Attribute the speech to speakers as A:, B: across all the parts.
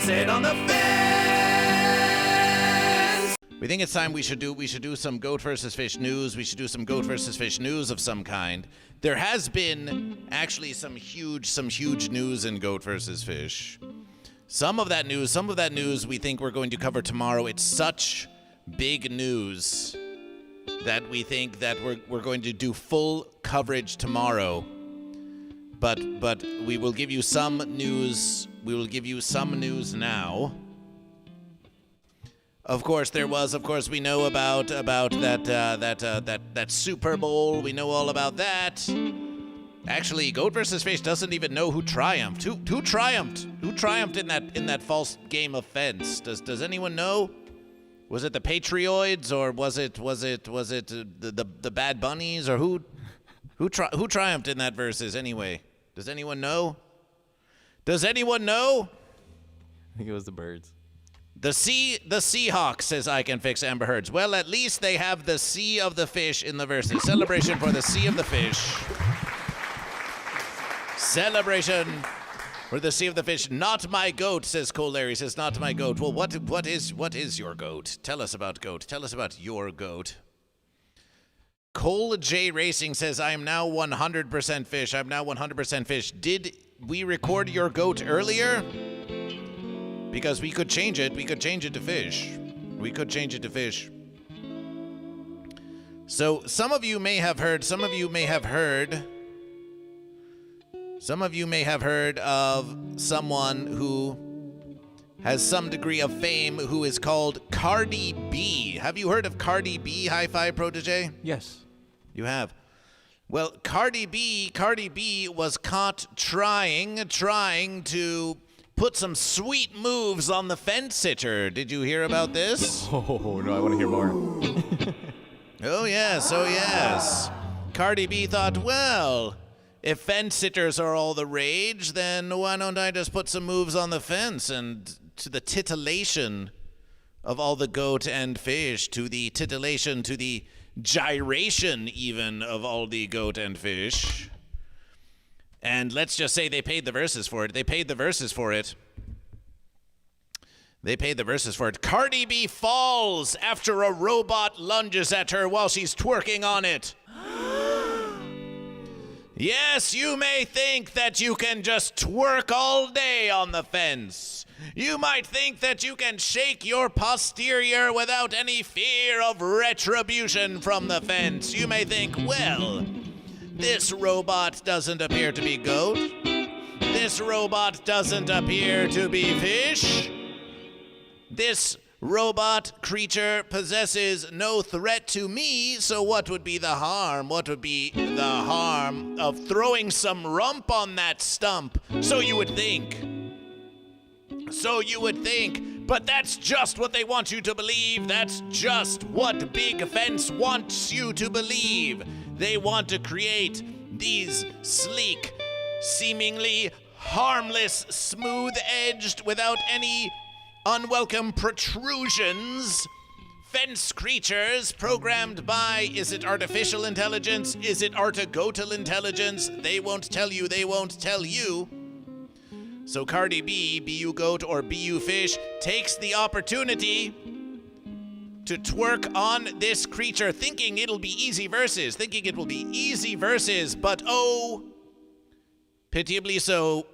A: Sit on the fence.
B: We think it's time we should do some Goat versus Fish news. We should do some Goat versus Fish news of some kind. There has been actually some huge news in Goat versus Fish. Some of that news we think we're going to cover tomorrow. It's such big news that we think that we're going to do full coverage tomorrow. But we will give you some news. We will give you some news now. Of course, we know about that Super Bowl. We know all about that. Actually, Goat versus Fish doesn't even know who triumphed. Who triumphed? Who triumphed in that false game of fence? Does anyone know? Was it the Patrioids or was it the Bad Bunnies or who triumphed in that versus anyway? Does anyone know? Does anyone know?
C: I think it was the Birds.
B: The Seahawks, says I Can Fix Amber Heard's. Well, at least they have the Sea of the Fish in the verses. Celebration for the Sea of the Fish. Celebration for the Sea of the Fish. Not my goat, says Cole Larry. Says not my goat. Well, what is your goat? Tell us about goat. Tell us about your goat. Cole J Racing says I am now 100% fish. I'm now 100% fish. Did we record your goat earlier? Because we could change it. We could change it to fish. We could change it to fish. So some of you may have heard of someone who has some degree of fame who is called Cardi B. Have you heard of Cardi B, High Five Protege?
C: Yes.
B: You have. Well, Cardi B was caught trying to put some sweet moves on the fence sitter. Did you hear about this?
C: Oh, no, I want to hear more.
B: Oh, yes. Cardi B thought, well, if fence sitters are all the rage, then why don't I just put some moves on the fence? And to the titillation of all the goat and fish, to the titillation, to the gyration even of all the goat and fish. And let's just say they paid the verses for it. Cardi B falls after a robot lunges at her while she's twerking on it. Yes, you may think that you can just twerk all day on the fence. You might think that you can shake your posterior without any fear of retribution from the fence. You may think, well, this robot doesn't appear to be goat. This robot doesn't appear to be fish. This robot creature possesses no threat to me, so what would be the harm? What would be the harm of throwing some rump on that stump? So you would think. But that's just what they want you to believe. That's just what Big Fence wants you to believe. They want to create these sleek, seemingly harmless, smooth-edged, without any unwelcome protrusions, fence creatures programmed by, is it artificial intelligence? Is it artigotal intelligence? They won't tell you. So Cardi B, be you goat or be you fish, takes the opportunity to twerk on this creature, thinking it'll be easy verses, but oh, pitiably so.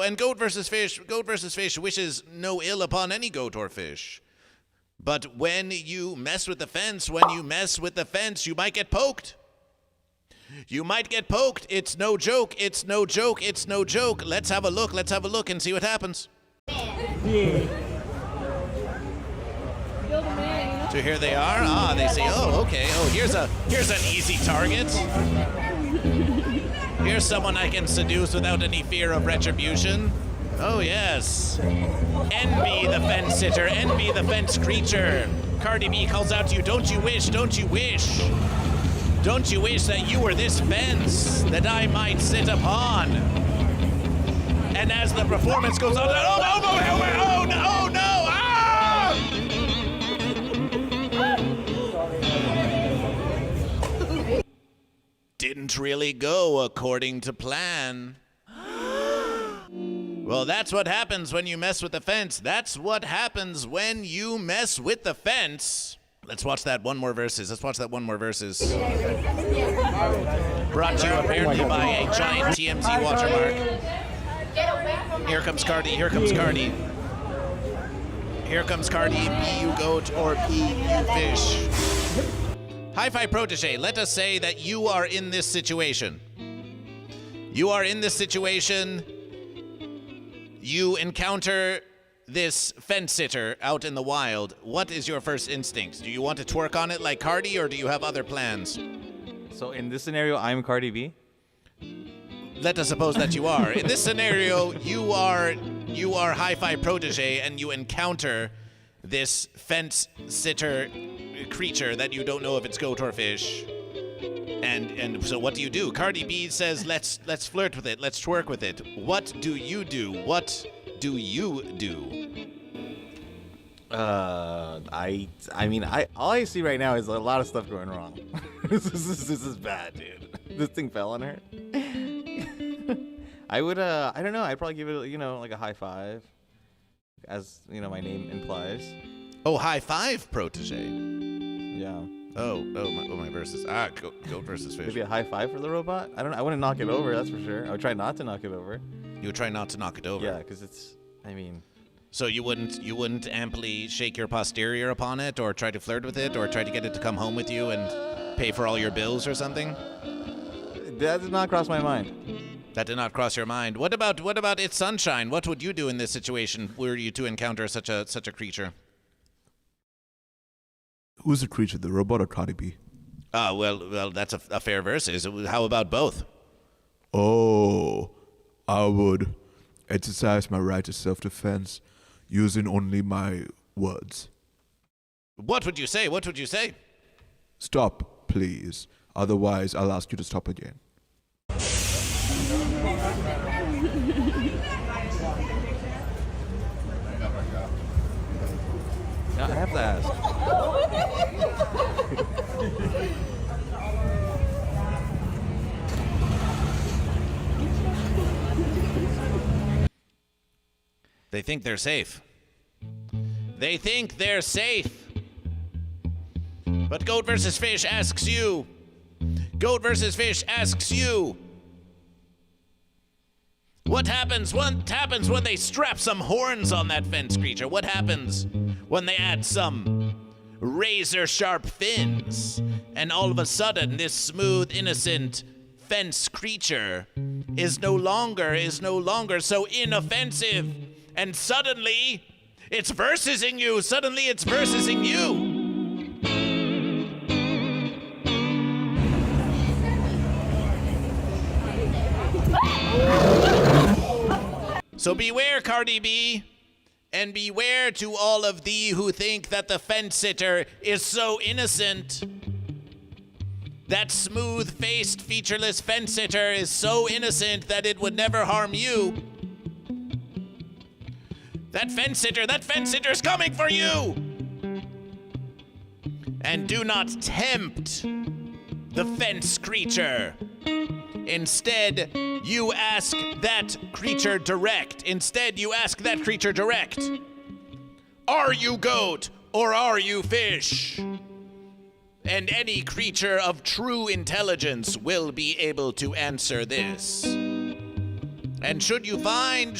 B: And Goat versus Fish wishes no ill upon any goat or fish. But when you mess with the fence, you might get poked. It's no joke. Let's have a look and see what happens. So here they are. They say, oh, okay. Oh, here's an easy target. Here's someone I can seduce without any fear of retribution. Oh, yes. Envy the fence sitter. Envy the fence creature. Cardi B calls out to you, don't you wish that you were this fence that I might sit upon? And as the performance goes on, oh no! Ah! Didn't really go according to plan. Well, that's what happens when you mess with the fence. That's what happens when you mess with the fence. Let's watch that one more verses. Brought to you apparently by a giant TMZ watermark. Here comes Cardi. Here comes Cardi. Be you goat or be you fish. Hi-Fi Protege, let us say that you are in this situation. You encounter this fence sitter out in the wild. What is your first instinct? Do you want to twerk on it like Cardi, or do you have other plans?
C: So in this scenario, I'm Cardi B.
B: Let us suppose that you are. In this scenario, you are Hi-Fi Protege, and you encounter this fence sitter creature that you don't know if it's goat or fish. And so what do? Cardi B says, let's flirt with it, let's twerk with it. What do you do? What do you do?
C: I mean, all I see right now is a lot of stuff going wrong. This is bad, dude. This thing fell on her. I would, I don't know. I'd probably give it, like a high five, as my name implies.
B: Oh, high five, Protege.
C: Yeah.
B: My verses. Goat versus fish.
C: Maybe a high five for the robot? I don't know. I wouldn't knock it over, that's for sure. I would try not to knock it over.
B: You would try not to knock it over?
C: Yeah, because it's,
B: So you wouldn't amply shake your posterior upon it, or try to flirt with it, or try to get it to come home with you and pay for all your bills or something?
C: That did not cross my mind.
B: That did not cross your mind. What about its sunshine? What would you do in this situation were you to encounter such a creature?
A: Who's the creature, the robot or Cardi B?
B: Well, that's a fair versus. How about both?
A: Oh, I would exercise my right to self-defense using only my words.
B: What would you say?
A: Stop, please. Otherwise, I'll ask you to stop again.
C: I have to ask.
B: They think they're safe. But Goat vs. Fish asks you. What happens when they strap some horns on that fence creature? What happens when they add some razor sharp fins? And all of a sudden, this smooth, innocent fence creature is no longer so inoffensive. And suddenly, it's versing you. So beware, Cardi B, and beware to all of thee who think that the fence sitter is so innocent. That smooth-faced, featureless fence sitter is so innocent that it would never harm you. That fence sitter's coming for you! And do not tempt the fence creature. Instead, you ask that creature direct. Are you goat or are you fish? And any creature of true intelligence will be able to answer this. And should you find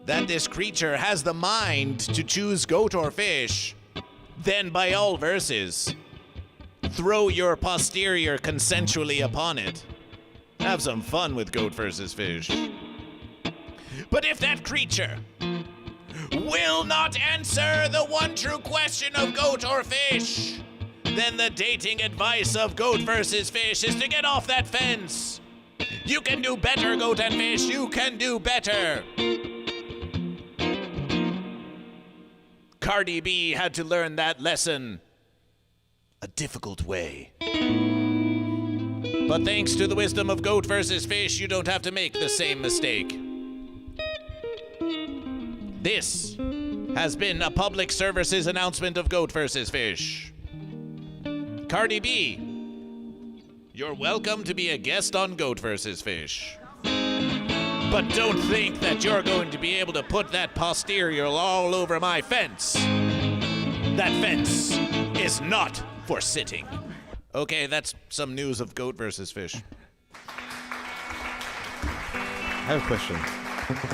B: that this creature has the mind to choose goat or fish, then by all verses, throw your posterior consensually upon it. Have some fun with goat versus fish. But if that creature will not answer the one true question of goat or fish, then the dating advice of goat versus fish is to get off that fence. You can do better, goat and fish. You can do better. Cardi B had to learn that lesson a difficult way. But thanks to the wisdom of goat versus fish, you don't have to make the same mistake. This has been a public services announcement of goat versus fish. Cardi B, you're welcome to be a guest on Goat vs. Fish. But don't think that you're going to be able to put that posterior all over my fence. That fence is not for sitting. Okay, that's some news of goat versus fish.
C: I have a question.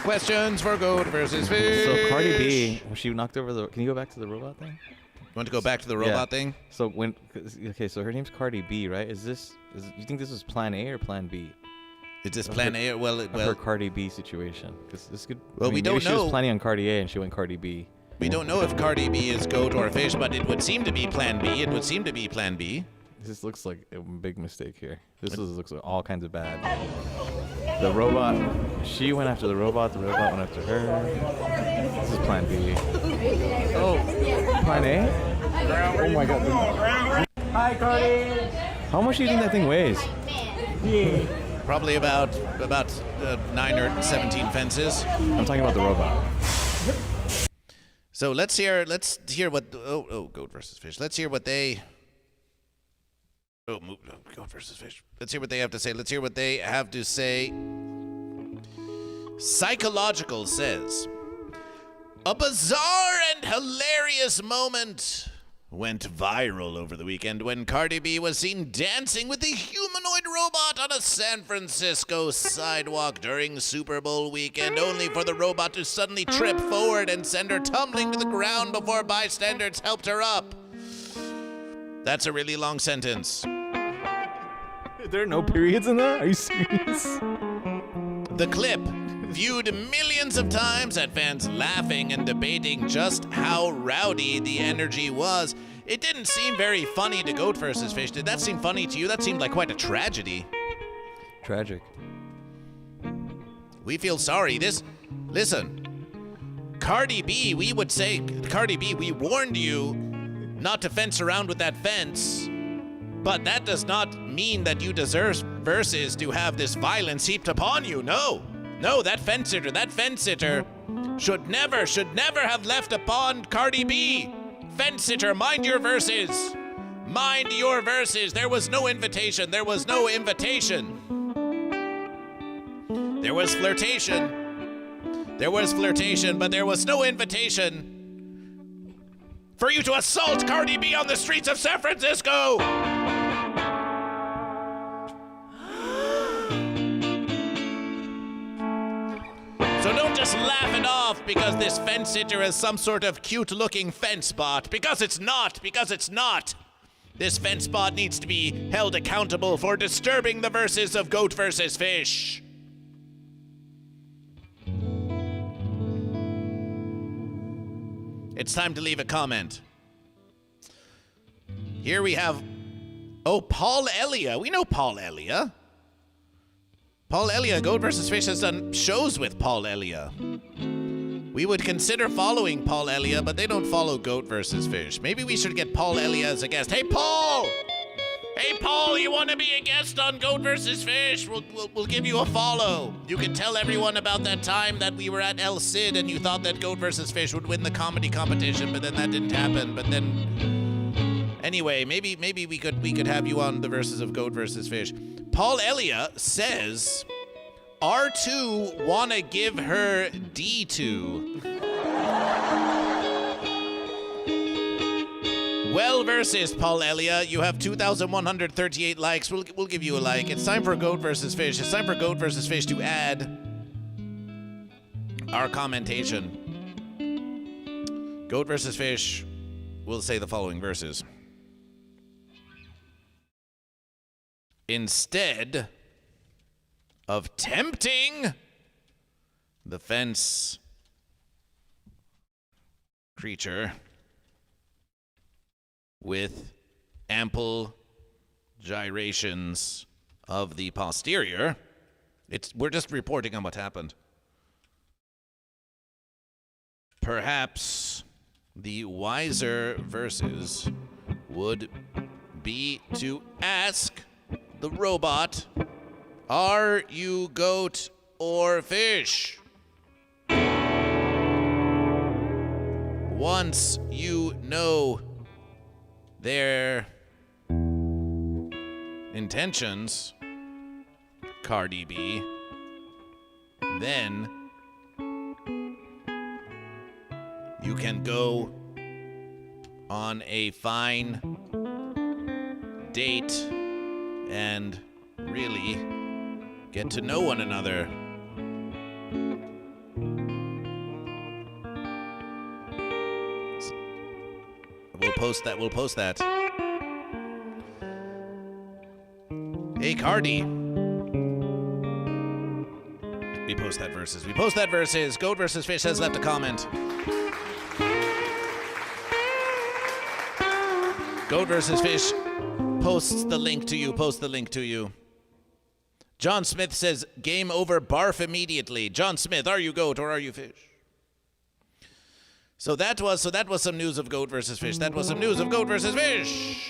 B: Questions for goat versus fish.
C: So Cardi B, when she knocked over the... Can you go back to the robot thing?
B: Want to go back to the robot thing?
C: So when... Okay, so her name's Cardi B, right? You think this was plan A or plan B?
B: Is this plan A? Well,
C: her Cardi B situation. Because this could...
B: Well, we don't
C: maybe
B: know.
C: She was planning on Cardi A and she went Cardi B.
B: We don't know if Cardi B is goat or fish, but it would seem to be plan B. It would seem to be plan B.
C: This looks like a big mistake here. Looks like all kinds of bad. The robot, she went after the robot went after her. This is plan B. Oh, plan A? Oh my god. Hi, Cardi! How much do you think that thing weighs?
B: Probably about 9 or 17 fences.
C: I'm talking about the robot.
B: So let's hear what goat versus fish. Let's hear what they goat versus fish. Let's hear what they have to say. Let's hear what they have to say. Psychological says, a bizarre and hilarious moment went viral over the weekend when Cardi B was seen dancing with a humanoid robot on a San Francisco sidewalk during Super Bowl weekend, only for the robot to suddenly trip forward and send her tumbling to the ground before bystanders helped her up. That's a really long sentence.
C: There are no periods in that? Are you serious?
B: The clip, viewed millions of times, had fans laughing and debating just how rowdy the energy was. It didn't seem very funny to Goat versus Fish. Did that seem funny to you? That seemed like quite a tragedy.
C: Tragic.
B: We feel sorry. Listen, Cardi B, we would say, Cardi B, we warned you not to fence around with that fence. But that does not mean that you deserve verses to have this violence heaped upon you. No, that fence sitter should never have left upon Cardi B. Fence sitter, mind your verses. Mind your verses. There was no invitation. There was flirtation. There was flirtation, but there was no invitation for you to assault Cardi B on the streets of San Francisco. So don't just laugh it off because this fence sitter is some sort of cute-looking fence bot. Because it's not. This fence bot needs to be held accountable for disturbing the verses of Goat versus Fish. It's time to leave a comment. Here we have, Paul Elia. We know Paul Elia. Paul Elia, Goat vs. Fish has done shows with Paul Elia. We would consider following Paul Elia, but they don't follow Goat vs. Fish. Maybe we should get Paul Elia as a guest. Hey, Paul! Hey, Paul, you want to be a guest on Goat vs. Fish? We'll give you a follow. You can tell everyone about that time that we were at El Cid and you thought that Goat vs. Fish would win the comedy competition, but then that didn't happen. But then, anyway, maybe we could have you on the verses of Goat vs. Fish. Paul Elia says R2 wanna give her D2. Well versus Paul Elia, you have 2,138 likes. We'll give you a like. It's time for Goat versus Fish. It's time for Goat versus Fish to add our commentation. Goat versus Fish will say the following verses. Instead of tempting the fence creature with ample gyrations of the posterior, we're just reporting on what happened. Perhaps the wiser verses would be to ask the robot, are you goat or fish? Once you know their intentions, Cardi B, then you can go on a fine date and really get to know one another. We'll post that. Hey, Cardi. We post that versus. GoatVsFish has left a comment. GoatVsFish posts the link to you. John Smith says, game over, barf immediately. John Smith, are you goat or are you fish? So that was some news of Goat versus Fish. That was some news of Goat versus Fish.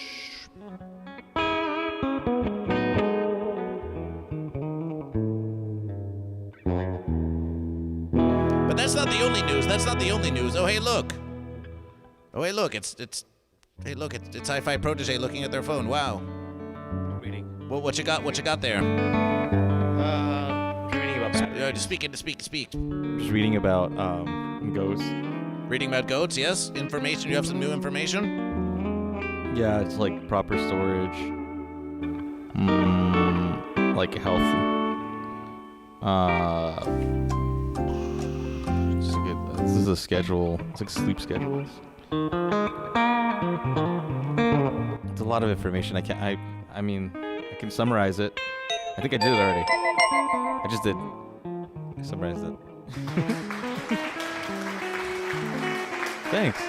B: But that's not the only news. Oh hey look, it's Hi-Fi Protege looking at their phone. Wow.
C: Reading.
B: What you got there?
C: Reading about
B: Just speak.
C: Just reading about ghosts.
B: Reading about goats, yes? Information, you have some new information?
C: Yeah, it's like proper storage. Like health. This is a schedule. It's like sleep schedules. It's a lot of information. I can summarize it. I think I did it already. I just did. I summarized it. Thanks.